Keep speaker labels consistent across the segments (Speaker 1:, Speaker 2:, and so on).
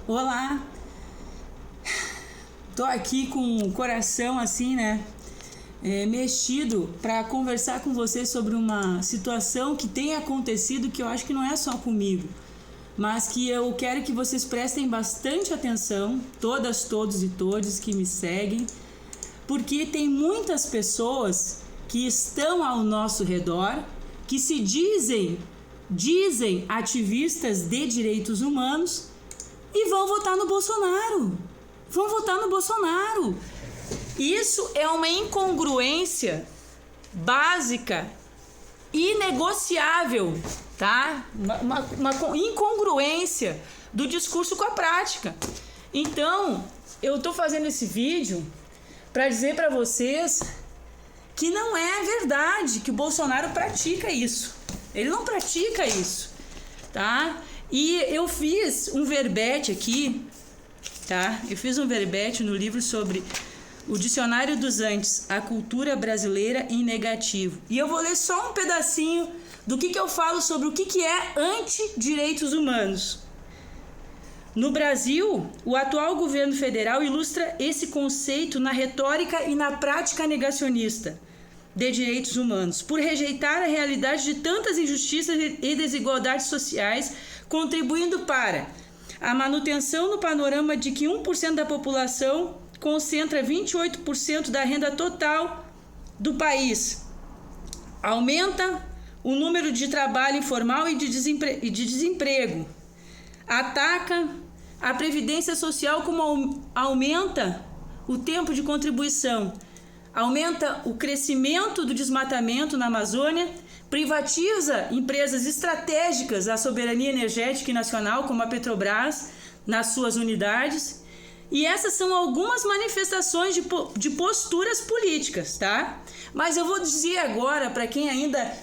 Speaker 1: Olá, tô aqui com o coração assim, né, mexido para conversar com você sobre uma situação que tem acontecido, que eu acho que não é só comigo, mas que eu quero que vocês prestem bastante atenção, todas, todos e todes que me seguem, porque tem muitas pessoas que estão ao nosso redor, que se dizem ativistas de direitos humanos e vão votar no Bolsonaro. Vão votar no Bolsonaro. Isso é uma incongruência básica, inegociável, tá? Uma incongruência do discurso com a prática. Então, eu tô fazendo esse vídeo para dizer para vocês que não é verdade que o Bolsonaro pratica isso. Ele não pratica isso, tá? E eu fiz um verbete aqui, tá? Eu fiz um verbete no livro sobre o Dicionário dos Antes, a cultura brasileira em negativo. E eu vou ler só um pedacinho do que eu falo sobre o que é anti-direitos humanos. No Brasil, o atual governo federal ilustra esse conceito na retórica e na prática negacionista de direitos humanos, por rejeitar a realidade de tantas injustiças e desigualdades sociais, contribuindo para a manutenção no panorama de que 1% da população concentra 28% da renda total do país. Aumenta o número de trabalho informal e de desemprego. Ataca a Previdência Social, como aumenta o tempo de contribuição. Aumenta o crescimento do desmatamento na Amazônia, privatiza empresas estratégicas da soberania energética e nacional, como a Petrobras, nas suas unidades. E essas são algumas manifestações de posturas políticas, tá? Mas eu vou dizer agora, para quem ainda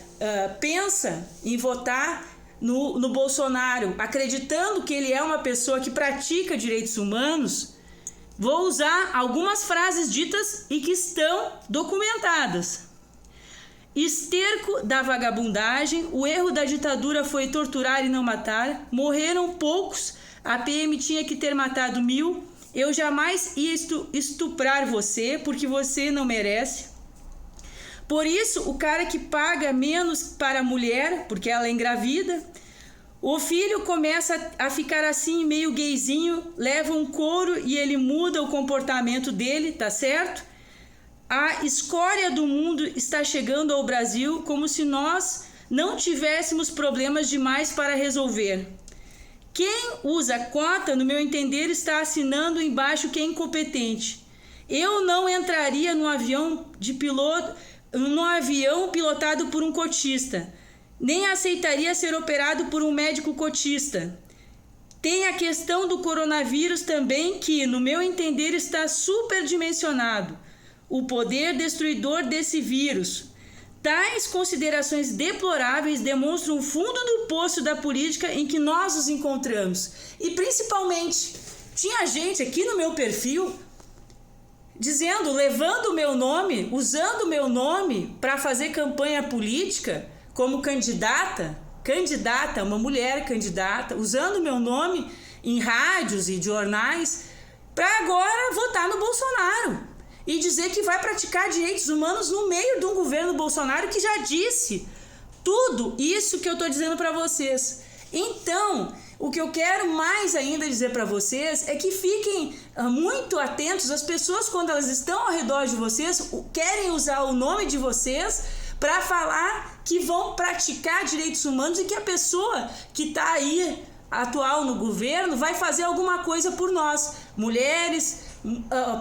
Speaker 1: pensa em votar no Bolsonaro, acreditando que ele é uma pessoa que pratica direitos humanos, vou usar algumas frases ditas e que estão documentadas. Esterco da vagabundagem, o erro da ditadura foi torturar e não matar, morreram poucos, a PM tinha que ter matado 1000, eu jamais ia estuprar você porque você não merece. Por isso, o cara que paga menos para a mulher, porque ela é engravida, o filho começa a ficar assim, meio gayzinho, leva um couro e ele muda o comportamento dele, tá certo? A escória do mundo está chegando ao Brasil como se nós não tivéssemos problemas demais para resolver. Quem usa cota, no meu entender, está assinando embaixo que é incompetente. Eu não entraria num avião pilotado por um cotista. Nem aceitaria ser operado por um médico cotista. Tem a questão do coronavírus também, que, no meu entender, está superdimensionado. O poder destruidor desse vírus. Tais considerações deploráveis demonstram o fundo do poço da política em que nós nos encontramos. E, principalmente, tinha gente aqui no meu perfil dizendo, levando o meu nome, usando o meu nome para fazer campanha política, como candidata, uma mulher candidata, usando meu nome em rádios e jornais, para agora votar no Bolsonaro e dizer que vai praticar direitos humanos no meio de um governo Bolsonaro que já disse tudo isso que eu estou dizendo para vocês. Então, o que eu quero mais ainda dizer para vocês é que fiquem muito atentos. As pessoas, quando elas estão ao redor de vocês, querem usar o nome de vocês para falar que vão praticar direitos humanos e que a pessoa que está aí, atual no governo, vai fazer alguma coisa por nós. Mulheres,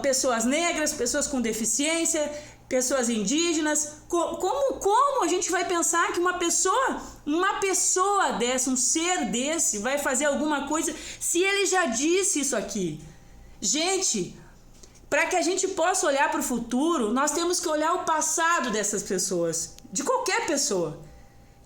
Speaker 1: pessoas negras, pessoas com deficiência, pessoas indígenas. Como a gente vai pensar que uma pessoa dessa, um ser desse, vai fazer alguma coisa se ele já disse isso aqui? Gente, para que a gente possa olhar para o futuro, nós temos que olhar o passado dessas pessoas, de qualquer pessoa.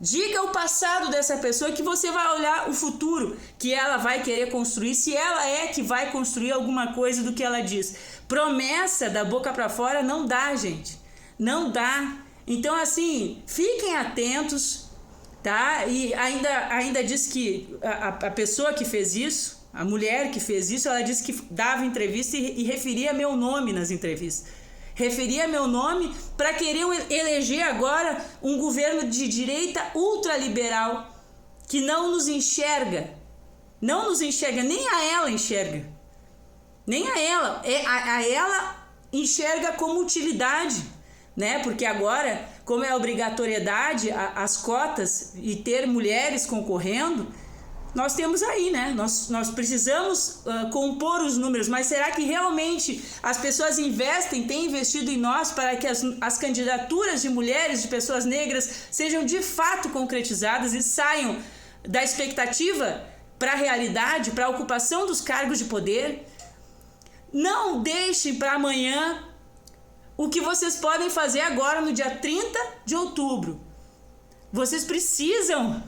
Speaker 1: Diga o passado dessa pessoa que você vai olhar o futuro que ela vai querer construir, se ela é que vai construir alguma coisa do que ela diz. Promessa da boca para fora não dá, gente. Não dá. Então, assim, fiquem atentos, tá? E ainda diz que a pessoa que fez isso, A mulher que fez isso, ela disse que dava entrevista e referia meu nome nas entrevistas. Referia meu nome para querer eleger agora um governo de direita ultraliberal que não nos enxerga. Não nos enxerga, nem a ela enxerga. Nem a ela. A ela enxerga como utilidade, né? Porque agora, como é obrigatoriedade as cotas e ter mulheres concorrendo, nós temos aí, né? Nós precisamos compor os números, mas será que realmente as pessoas têm investido em nós para que as candidaturas de mulheres, de pessoas negras, sejam de fato concretizadas e saiam da expectativa para a realidade, para a ocupação dos cargos de poder? Não deixem para amanhã o que vocês podem fazer agora no dia 30 de outubro. Vocês precisam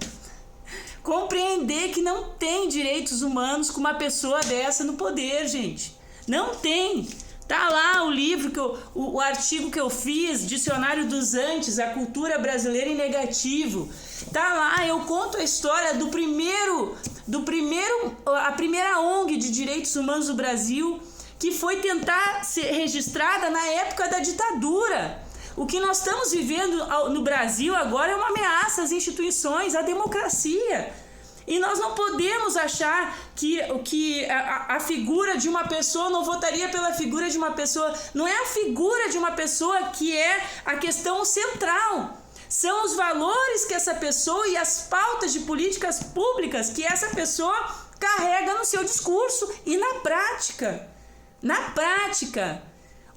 Speaker 1: compreender que não tem direitos humanos com uma pessoa dessa no poder, gente. Não tem. Tá lá o livro, o artigo que eu fiz, Dicionário dos Antes, a cultura brasileira em negativo. Tá lá, eu conto a história a primeira ONG de direitos humanos do Brasil, que foi tentar ser registrada na época da ditadura. O que nós estamos vivendo no Brasil agora é uma ameaça às instituições, à democracia. E nós não podemos achar que a figura de uma pessoa não votaria pela figura de uma pessoa. Não é a figura de uma pessoa que é a questão central. São os valores que essa pessoa e as pautas de políticas públicas que essa pessoa carrega no seu discurso e na prática. Na prática.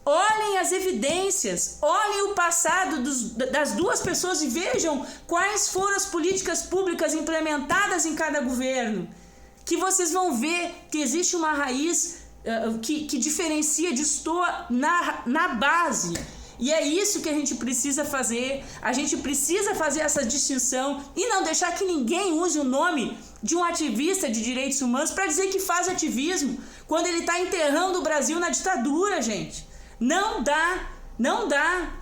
Speaker 1: Olhem as evidências, olhem o passado das duas pessoas e vejam quais foram as políticas públicas implementadas em cada governo, que vocês vão ver que existe uma raiz que diferencia, destoa na base. E é isso que a gente precisa fazer. A gente precisa fazer essa distinção e não deixar que ninguém use o nome de um ativista de direitos humanos para dizer que faz ativismo, quando ele está enterrando o Brasil na ditadura, gente. Não dá, não dá.